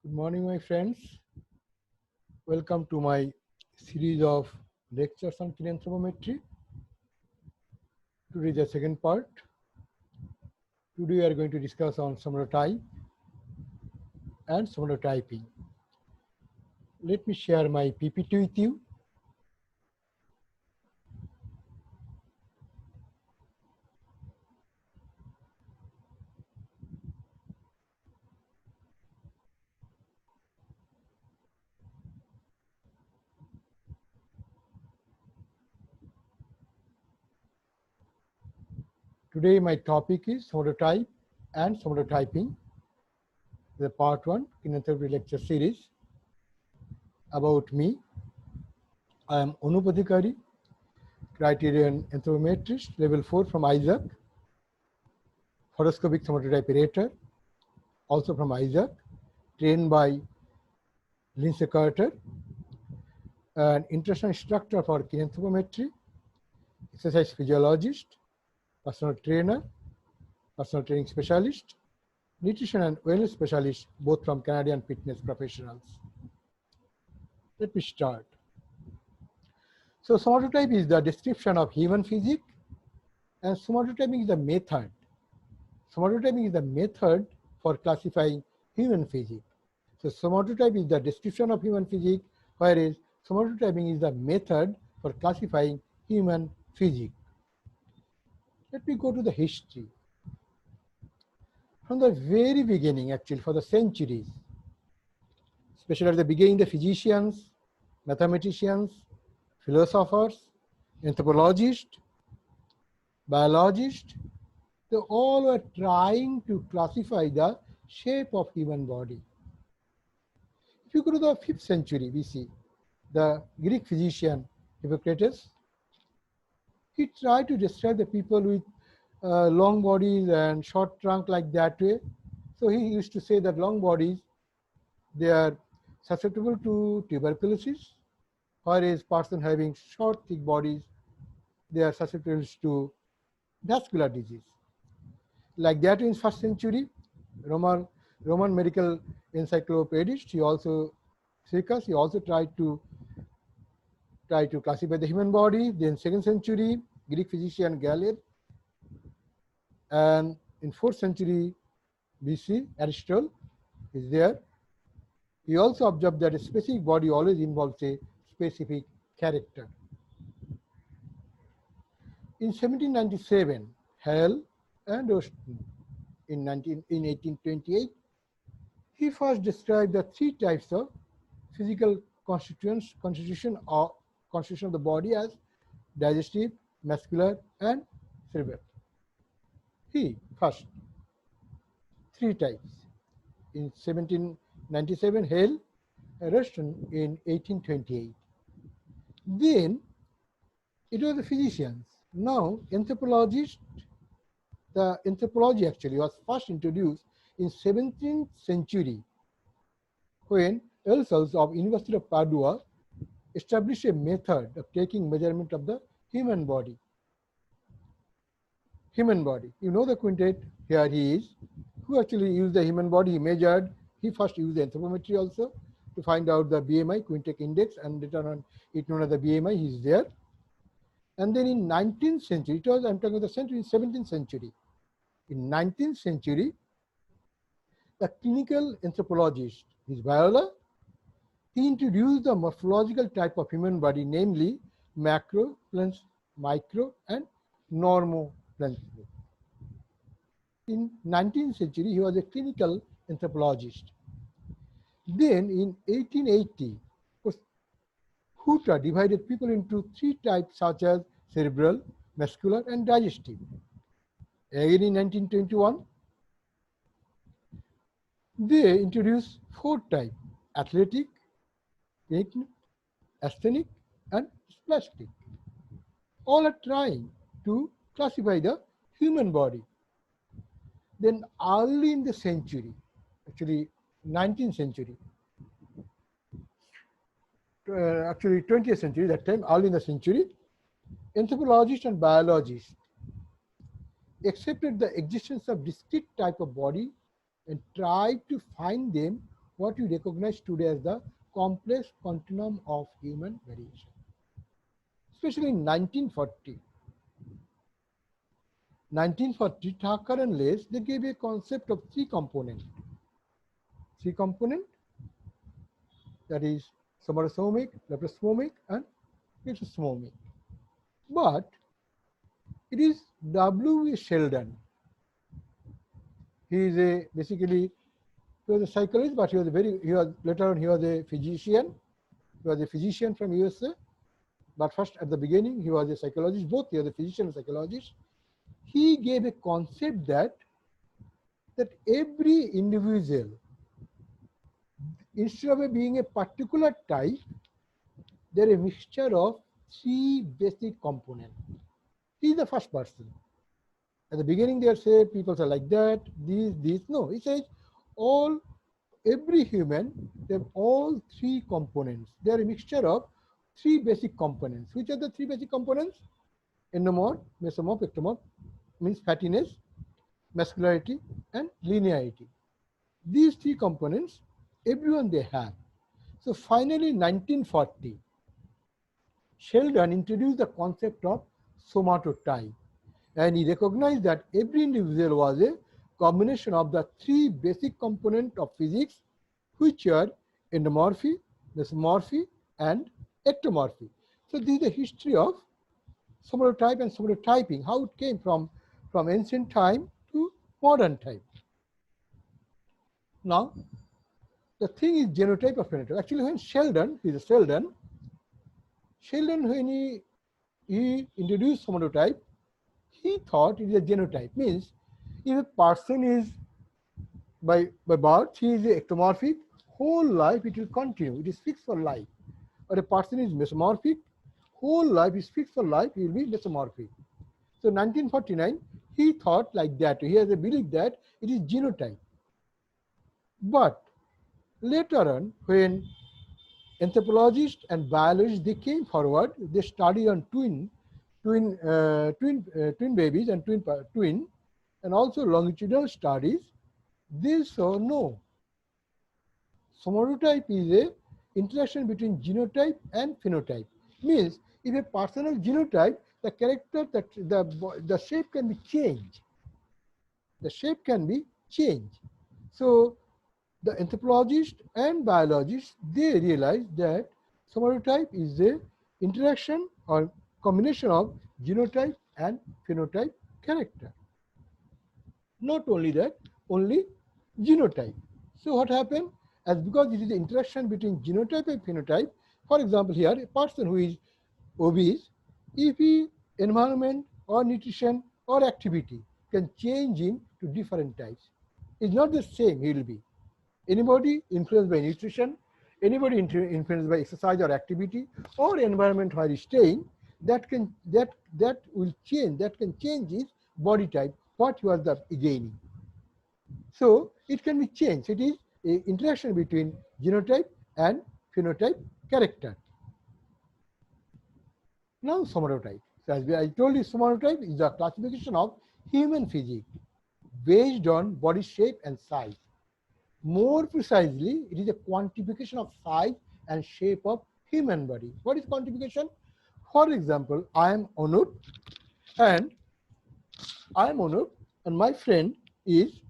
Good morning, my friends. Welcome to my series of lectures on kinanthropometry. Today is the second part. Today we are going to discuss on somatotype and somatotyping. Let me share my PPT with you. Today my topic is somatotype and somatotyping, the part 1 kinanthropy lecture series. About me, I am Anup Adhikari, criterion anthropometrist, level 4 from ISAC, horoscopic somatotype operator, also from ISAC, trained by Lindsay Carter, an international instructor for kinanthropometry, exercise physiologist, personal trainer, personal training specialist, nutrition and wellness specialist, both from Canadian fitness professionals. Let me start. So somatotype is the description of human physique, and somatotyping is the method. Somatotyping is the method for classifying human physique. So somatotype is the description of human physique, whereas somatotyping is the method for classifying human physique. Let me go to the history. From the very beginning, actually, for the centuries, especially at the beginning, the physicians, mathematicians, philosophers, anthropologists, biologists, they all were trying to classify the shape of human body. If you go to the 5th century BC, the Greek physician Hippocrates, he tried to describe the people with long bodies and short trunk like that way. So he used to say that long bodies, they are susceptible to tuberculosis, whereas person having short, thick bodies, they are susceptible to vascular disease. Like that in 1st century, Roman medical encyclopedist, he also Cicus, he also tried to classify the human body. Then 2nd century, Greek physician Galen, and in 4th century BC, Aristotle is there. He also observed that a specific body always involves a specific character. In 1797, Hale and Austin in 1828, he first described the 3 types of physical constitution of the body as digestive, muscular, and cerebral. He first 3 types. In 1797, Hale, Ruston in 1828. Then it was the physicians. Now anthropologists, the anthropology actually was first introduced in 17th century when Elsels of University of Padua established a method of taking measurement of the human body. Human body. You know the quintet, here he is, who actually used the human body, he measured, he first used the anthropometry also to find out the BMI, Quintet index, and later on it known as the BMI, he is there. And then in 19th century, it was, I'm talking about the century, 17th century. In 19th century, the clinical anthropologist, his Viola, he introduced the morphological type of human body, namely macro plus micro and normo plus. In 19th century, he was a clinical anthropologist. Then in 1880, Hutter divided people into 3 types such as cerebral, muscular, and digestive. Again in 1921, they introduced 4 types: athletic, asthenic, and spastic. All are trying to classify the human body. Then early in the century, actually 19th century, actually 20th century, that time, early in the century, anthropologists and biologists accepted the existence of discrete type of body and tried to find them what we recognize today as the complex continuum of human variation. Especially in 1940. 1940, Thakkar and Lesch, they gave a concept of three component, that is somatosome, laparoscopic, and exosome. But it is W. Sheldon. He is basically he was a psychologist, but he was later on he was a physician. He was a physician from USA. But first, at the beginning, he was a psychologist. Both he was a physician and psychologist. He gave a concept that every individual, instead of being a particular type, they're a mixture of three basic components. He is the first person. At the beginning, they say people are like that, these. No, he says every human, they have all three components. They are a mixture of three basic components. Which are the three basic components? Endomorph, mesomorph, ectomorph, means fattiness, muscularity, and linearity. These three components, everyone they have. So finally, in 1940, Sheldon introduced the concept of somatotype, and he recognized that every individual was a combination of the three basic components of physics, which are endomorphy, mesomorphy, and ectomorphy. So this is the history of somatotype and somatotyping, how it came from ancient time to modern time. Now, the thing is genotype or phenotype. Actually, when Sheldon, when he introduced somatotype, he thought it is a genotype. Means if a person is by birth, he is ectomorphic, whole life it will continue. It is fixed for life. Or a person is mesomorphic, whole life is fixed for life, he will be mesomorphic. So 1949, he thought like that. He has a belief that it is genotype. But later on, when anthropologists and biologists they came forward, they studied on twin babies and twin, and also longitudinal studies. They saw no. Somatotype is a interaction between genotype and phenotype. Means if a personal genotype, the character, the shape can be changed. The shape can be changed. So the anthropologists and biologists, they realized that somatotype is a interaction or combination of genotype and phenotype character. Not only that, only genotype. So what happened? As because it is the interaction between genotype and phenotype, for example, here a person who is obese, if he environment or nutrition or activity can change him to different types. It's not the same he will be. Anybody influenced by nutrition, anybody influenced by exercise or activity or environment where he's staying, that will change, that can change his body type, what he was gaining. So it can be changed. It is an interaction between genotype and phenotype character. Now somatotype. So as I told you, somatotype is a classification of human physique based on body shape and size. More precisely, it is a quantification of size and shape of human body. What is quantification? For example, I am Anup and my friend is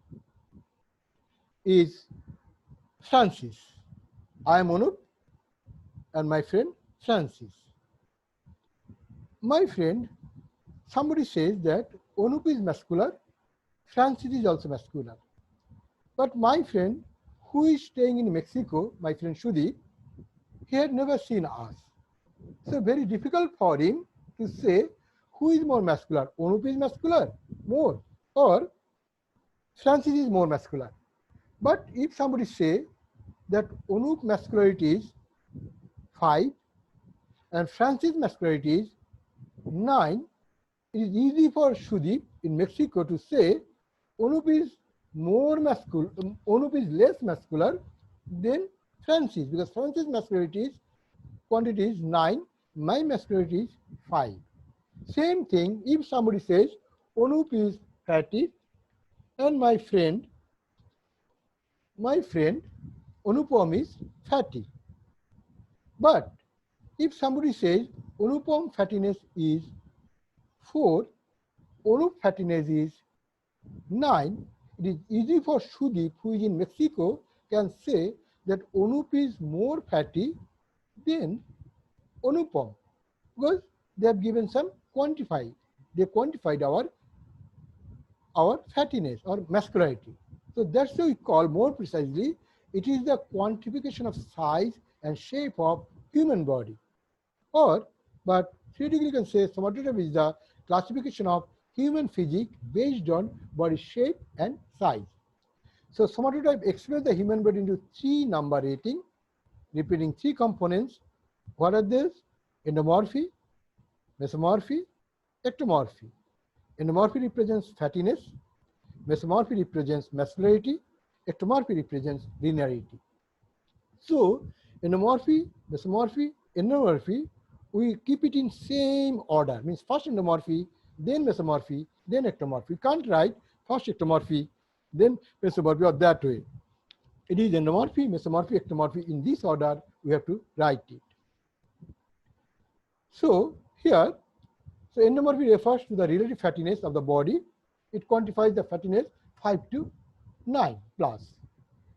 Francis. I am Anup and my friend Francis. My friend, somebody says that Anup is muscular, Francis is also muscular. But my friend, who is staying in Mexico, my friend Shudi, he had never seen us. So very difficult for him to say who is more muscular. Anup is muscular more, or Francis is more muscular. But if somebody say that Anup muscularity is 5 and Francis muscularity is 9, it is easy for Shudi in Mexico to say Anup is less muscular than Francis, because Francis muscularity quantity is 9, my muscularity is 5. Same thing if somebody says Anup is fatty and my friend Anupam is fatty. But if somebody says Anupam fattiness is 4, Anup fattiness is 9, it is easy for Sudeep, who is in Mexico, can say that Anup is more fatty than Anupam, because they have given some quantify. They quantified our fattiness or muscularity. So that's why we call more precisely, it is the quantification of size and shape of human body. Or, but theoretically you can say somatotype is the classification of human physique based on body shape and size. So somatotype expresses the human body into 3 number rating, repeating 3 components. What are these? Endomorphy, mesomorphy, ectomorphy. Endomorphy represents fattiness, mesomorphy represents muscularity, ectomorphy represents linearity. So endomorphy, mesomorphy, endomorphy, we keep it in same order. Means first endomorphy, then mesomorphy, then ectomorphy. We can't write first ectomorphy, then mesomorphy, or that way. It is endomorphy, mesomorphy, ectomorphy. In this order, we have to write it. So here, so endomorphy refers to the relative fattiness of the body. It quantifies the fattiness 5 to 9 plus.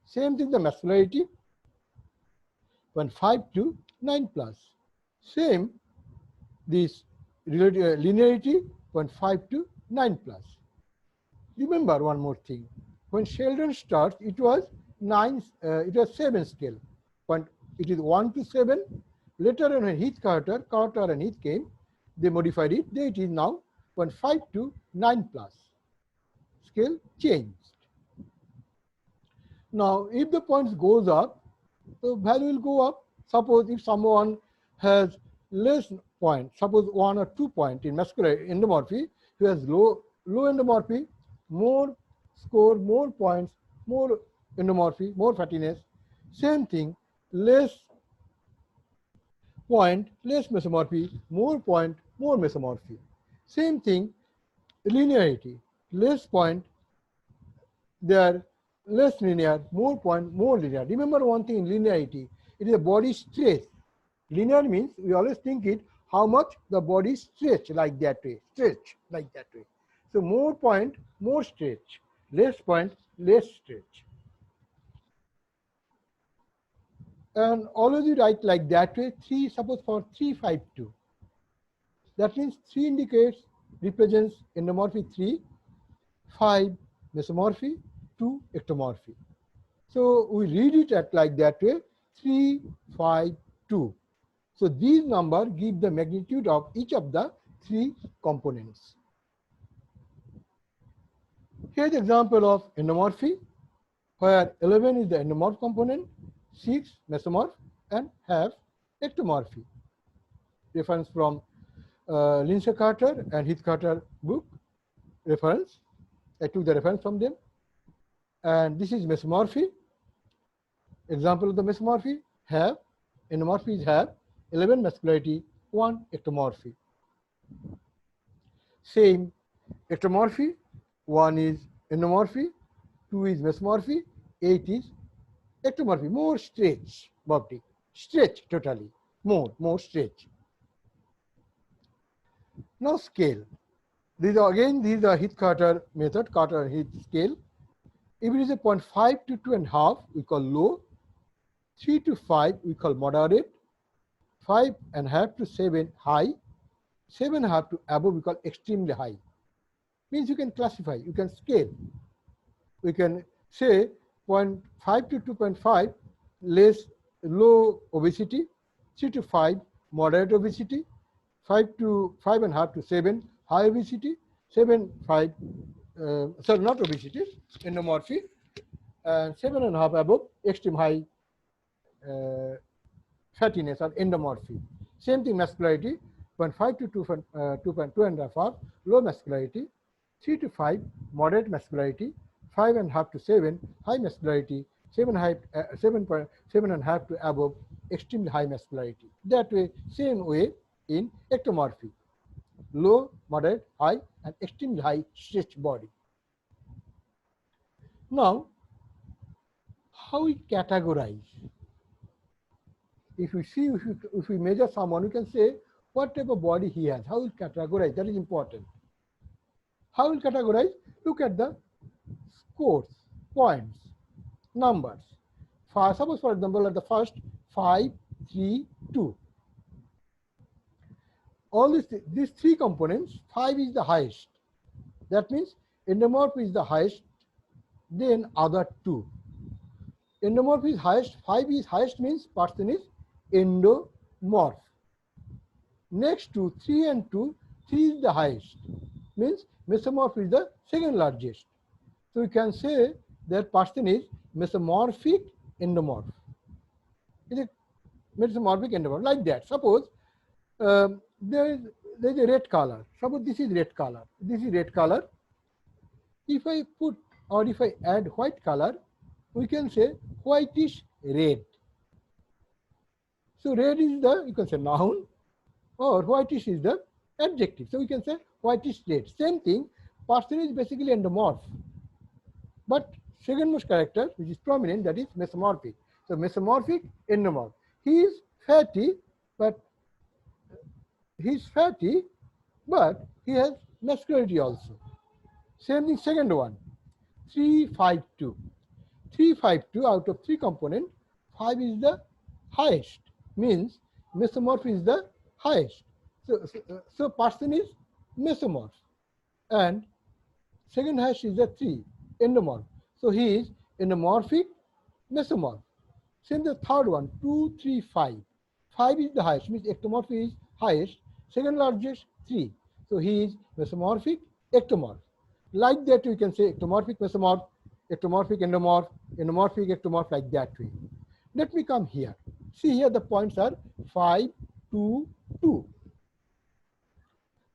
Same thing the muscularity, 5 to 9 plus. Same this relative linearity, 0.5 to 9 plus. Remember one more thing. When Sheldon starts, it was 7 scale. It is 1 to 7. Later on, when Heath Carter and Heath came, they modified it. Then it is now 0.5 to 9 plus. Scale changed. Now, if the points goes up, the value will go up. Suppose if someone has less point, suppose 1 or 2 point in muscular endomorphy, who has low endomorphy, more score, more points, more endomorphy, more fattiness. Same thing, less point, less mesomorphy, more point, more mesomorphy. Same thing, linearity, less point, they are less linear, more point, more linear. Remember one thing in linearity, it is a body stretch. Linear means we always think it how much the body stretch like that way, stretch like that way. So more point, more stretch, less point, less stretch. And always you write like that way, 3, suppose for 3, 5, 2. That means 3 indicates, represents endomorphy 3, 5 mesomorphy, 2 ectomorphy. So we read it at like that way, 3, 5, 2. So these numbers give the magnitude of each of the 3 components. Here's the example of endomorphy, where 11 is the endomorph component, 6 mesomorph, and half ectomorphy. Reference from Lindsay Carter and Heath Carter book reference. I took the reference from them. And this is mesomorphy. Example of the mesomorphy, have, endomorphy is have, 11 muscularity, 1 ectomorphy. Same ectomorphy, 1 is endomorphy, 2 is mesomorphy, 8 is ectomorphy, more stretch, Boptic, stretch totally, more stretch. Now scale. These are Heath Carter method, Carter and Heath scale. If it is a 0.5 to 2.5, we call low. 3 to 5, we call moderate. 5.5 to 7, high. 7.5 to above, we call extremely high. Means you can classify, you can scale. We can say 0.5 to 2.5, low obesity. 3 to 5, moderate obesity. 5.5 to 7, high obesity. 7.5, sorry, not obesity, endomorphy. And 7.5 above, extreme high fattiness or endomorphy. Same thing, muscularity, 0.5 to 2.5, low muscularity. 3 to 5, moderate muscularity. 5.5 to 7, high muscularity. 7.5 to above, extremely high muscularity. That way, same way in ectomorphy, low, moderate, high, and extremely high stretch body. Now, how we categorize. If we see, if we measure someone, we can say what type of body he has, how we categorize, that is important. How we categorize? Look at the scores, points, numbers. Suppose, for example, at the first 5, 3, 2. All these three components, 5 is the highest. That means endomorph is the highest, then other two. Endomorph is highest, 5 is highest means person is endomorph. Next to 3 and 2, 3 is the highest, means mesomorph is the second largest. So we can say that person is mesomorphic endomorph. Is it mesomorphic endomorph? Like that. Suppose there is a red color. Suppose this is red color. This is red color. If I put or if I add white color, we can say whitish red. So red is the, you can say noun, or whitish is the adjective. So we can say whitish red. Same thing, person is basically endomorph. But second most character which is prominent, that is mesomorphic. So mesomorphic endomorph. He is fatty, but he has muscularity also. Same thing, second one, 3, 5, 2. 3, 5, 2 out of 3 component, 5 is the highest, means mesomorph is the highest. So person is mesomorph, and second highest is the 3, endomorph. So he is endomorphic mesomorph. Same the third one, 2, 3, 5. 5 is the highest, means ectomorph is highest, second largest 3. So he is mesomorphic ectomorph. Like that we can say ectomorphic mesomorph, ectomorphic endomorph, endomorphic ectomorph, like that way. Let me come here. See here the points are 5, 2, 2.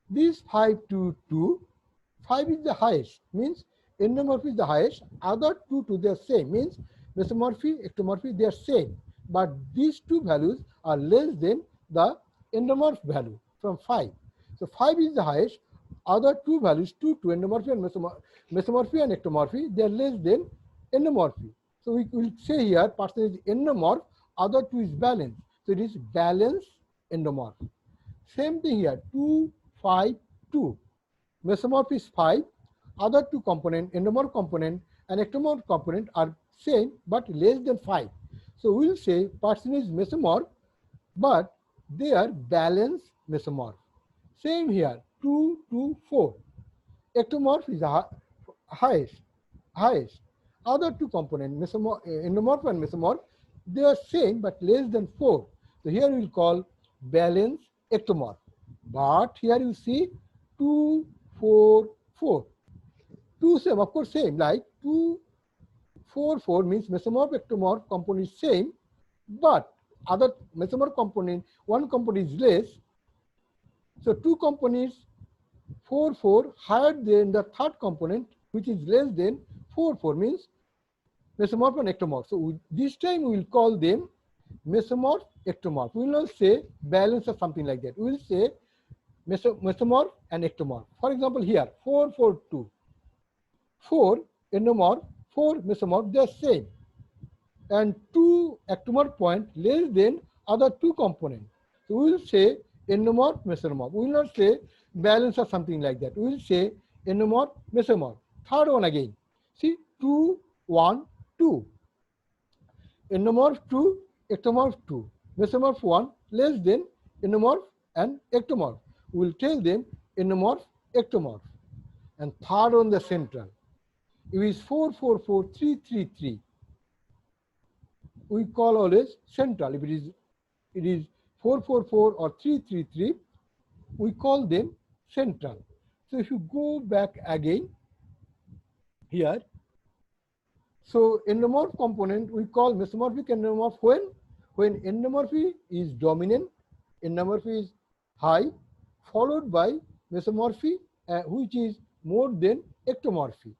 These 5, 2, 2, 5 is the highest, means endomorph is the highest, other 2 they are same, means mesomorphy, ectomorphy, they are same. But these two values are less than the endomorph value from 5. So 5 is the highest, other two values, 2, endomorphy and mesomorphy and ectomorphy, they are less than endomorphy. So we will say here person is endomorph, other 2 is balanced. So it is balanced endomorph. Same thing here, 2, 5, 2. Mesomorph is 5, other 2 component, endomorph component and ectomorph component are same but less than 5. So we will say person is mesomorph, but they are balanced mesomorph. Same here, 2, 2, 4. Ectomorph is the highest. Other 2 components, endomorph and mesomorph, they are same but less than 4. So here we will call balanced ectomorph. But here you see 2, 4, 4. 2 same, of course same, like 2, 4, 4 means mesomorph ectomorph component is same, but other mesomorph component, one component is less. So 2 components, 4, 4 higher than the third component, which is less than 4, 4 means mesomorph and ectomorph. So this time we will call them mesomorph ectomorph. We will not say balance or something like that. We will say mesomorph and ectomorph. For example, here 4, 4, 2. 4 endomorph, 4 mesomorph, they are same. And 2 ectomorph point less than other 2 components. So we will say endomorph, mesomorph. We will not say balance or something like that. We will say endomorph, mesomorph. Third one again. See, 2, 1, 2. Endomorph 2, ectomorph 2. Mesomorph 1 less than endomorph and ectomorph. We will tell them endomorph, ectomorph. And third one, the central. If it is 4, 4, 4, 3, 3, 3. We call always central. If it is 4, 4, 4 or 3, 3, 3, we call them central. So if you go back again here, so endomorph component we call mesomorphic endomorph when endomorphy is dominant, endomorphy is high, followed by mesomorphy which is more than ectomorphy.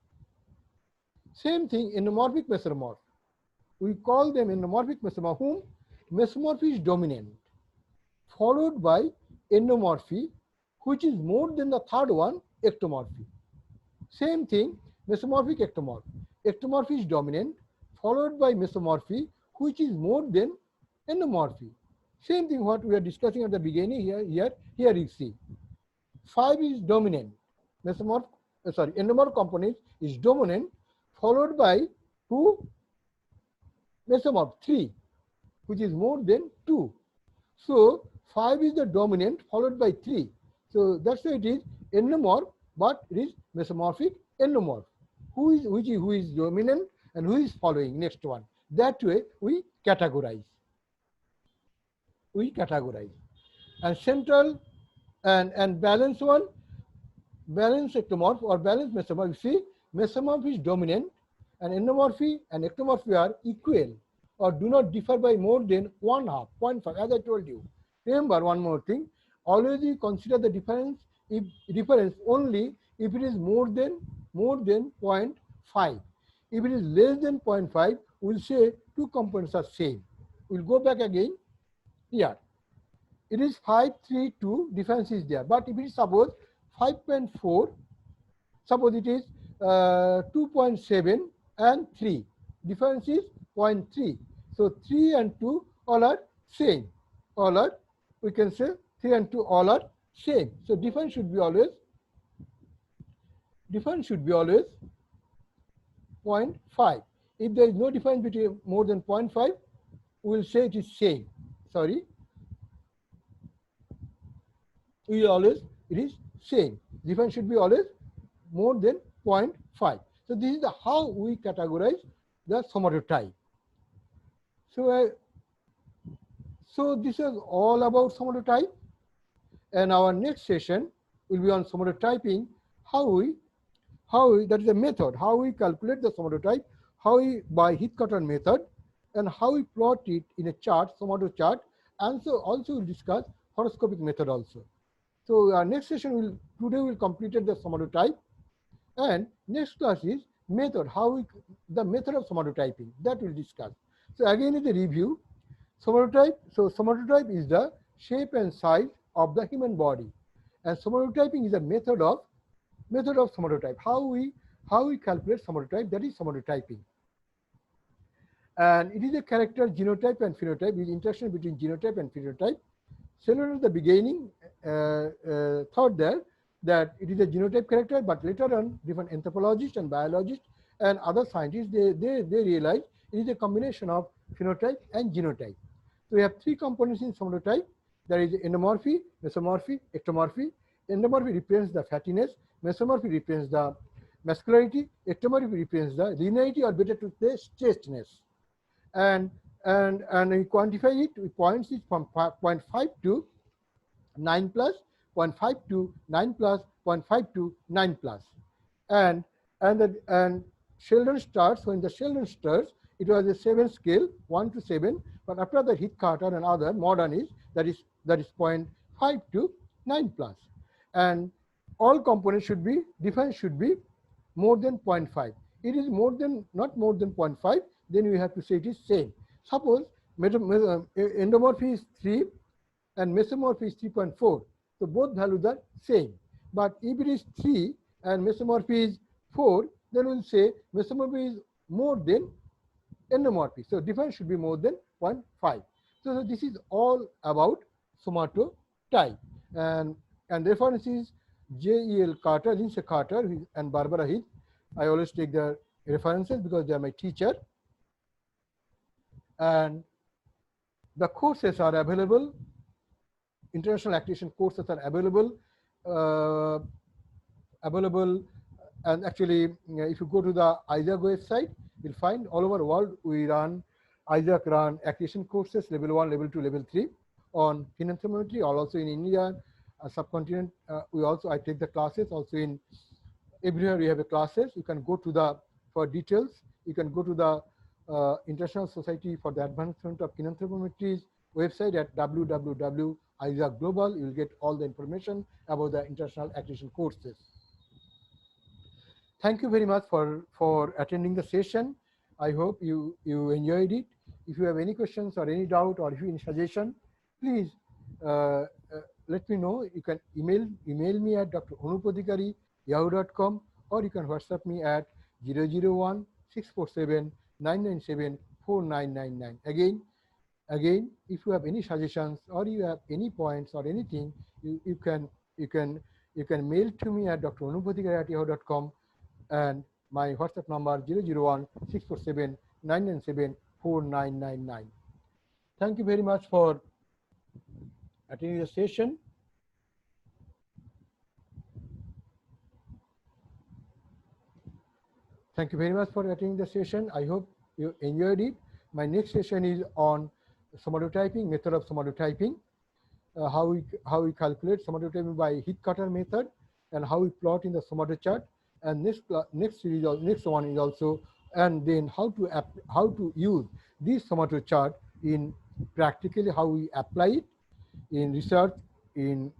Same thing, endomorphic mesomorph. We call them endomorphic mesomorph whom mesomorphy is dominant, followed by endomorphy, which is more than the third one, ectomorphy. Same thing, mesomorphic ectomorph. Ectomorphy is dominant, followed by mesomorphy, which is more than endomorphy. Same thing what we are discussing at the beginning here you see. 5 is dominant. Endomorph component is dominant, followed by who? Mesomorph 3, which is more than 2. So 5 is the dominant, followed by 3. So that's why it is endomorph, but it is mesomorphic endomorph. Who is dominant and who is following next one? That way we categorize. And central and balanced one, balanced ectomorph or balanced mesomorph. You see, mesomorph is dominant and endomorphy and ectomorphy are equal or do not differ by more than 1/2, 0.5, as I told you. Remember one more thing, always you consider the difference only if it is more than 0.5. If it is less than 0.5, we'll say two components are same. We'll go back again here. It is 5, 3, 2, difference is there. But if it is suppose 5.4, suppose it is 2.7 and 3, difference is 0.3. So 3 and 2 all are same. All are, we can say 3 and 2 all are same. So difference should be always 0.5. If there is no difference between more than 0.5, we will say it is same. Sorry. It is same. Difference should be always more than 0.5. So this is how we categorize the somatotype. So this is all about somatotype, and our next session will be on somatotyping. How we that is a method, how we calculate the somatotype, how we by Heath-Carter method, and how we plot it in a chart, somato chart, and so also we'll discuss horoscopic method also. So our next session today we'll completed the somatotype, and next class is method, the method of somatotyping, that we'll discuss. So again is a review. Somatotype, so somatotype is the shape and size of the human body, and somatotyping is a method of somatotype. How we calculate somatotype, that is somatotyping. And it is a character genotype and phenotype, is interaction between genotype and phenotype. Cellular at the beginning thought that it is a genotype character, but later on different anthropologists and biologists and other scientists, they realized it is a combination of phenotype and genotype. So we have 3 components in somatotype. There is endomorphy, mesomorphy, ectomorphy. Endomorphy represents the fattiness, mesomorphy represents the muscularity, ectomorphy represents the linearity, or better to say chasteness. And we quantify it, we points it from 0.5 to 9 plus, 0.5 to 9 plus, 0.5 to 9 plus. And Sheldon starts, so in the Sheldon starts, it was a 7 scale, 1 to 7, but after that Heath-Carter and other modern is, that is 0.5 to 9 plus. And all components should be, difference should be more than 0.5. It is not more than 0.5, then we have to say it is same. Suppose endomorphy is 3 and mesomorphy is 3.4. So both values are same. But if it is 3 and mesomorphy is 4, then we'll say mesomorphy is more than endomorphy. So difference should be more than 0.5. So this is all about somatotype. And reference is J.E.L. Carter, Lindsay Carter, and Barbara Heath. I always take their references because they are my teacher. And the courses are available. International Activation courses are available. And actually, if you go to the ISAAC website, you'll find all over the world ISAAC run activation courses, level 1, level 2, level 3 on phenotypy, also in India, subcontinent. I take the classes also in everywhere we have a classes. You can go to for details, you can go to the International Society for the Advancement of Kinanthropometry's website at www.ISAAC Global. You will get all the information about the international activation courses. Thank you very much for attending the session. I hope you enjoyed it. If you have any questions or any doubt, or if you have any suggestion, please let me know. You can email me at dranupadikari@yahoo.com, or you can WhatsApp me at 001-647 997 4999. Again, if you have any suggestions or you have any points or anything, you can mail to me at dranubhatikar@yahoo.com, and my WhatsApp number 001 647 997 4999. Thank you very much for attending the session. Thank you very much for attending the session. I hope you enjoyed it. My next session is on somatotyping, method of somatotyping, how we calculate somatotyping by heat cutter method, and how we plot in the somato chart. And next one is also, and then how to use this somato chart in practically, how we apply it in research, in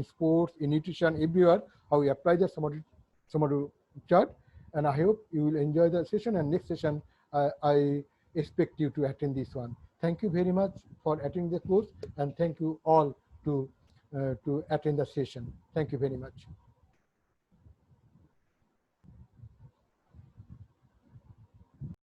sports, in nutrition, everywhere, how we apply the somato chart. And I hope you will enjoy the session, and next session I expect you to attend this one. Thank you very much for attending the course, and thank you all to attend the session. Thank you very much.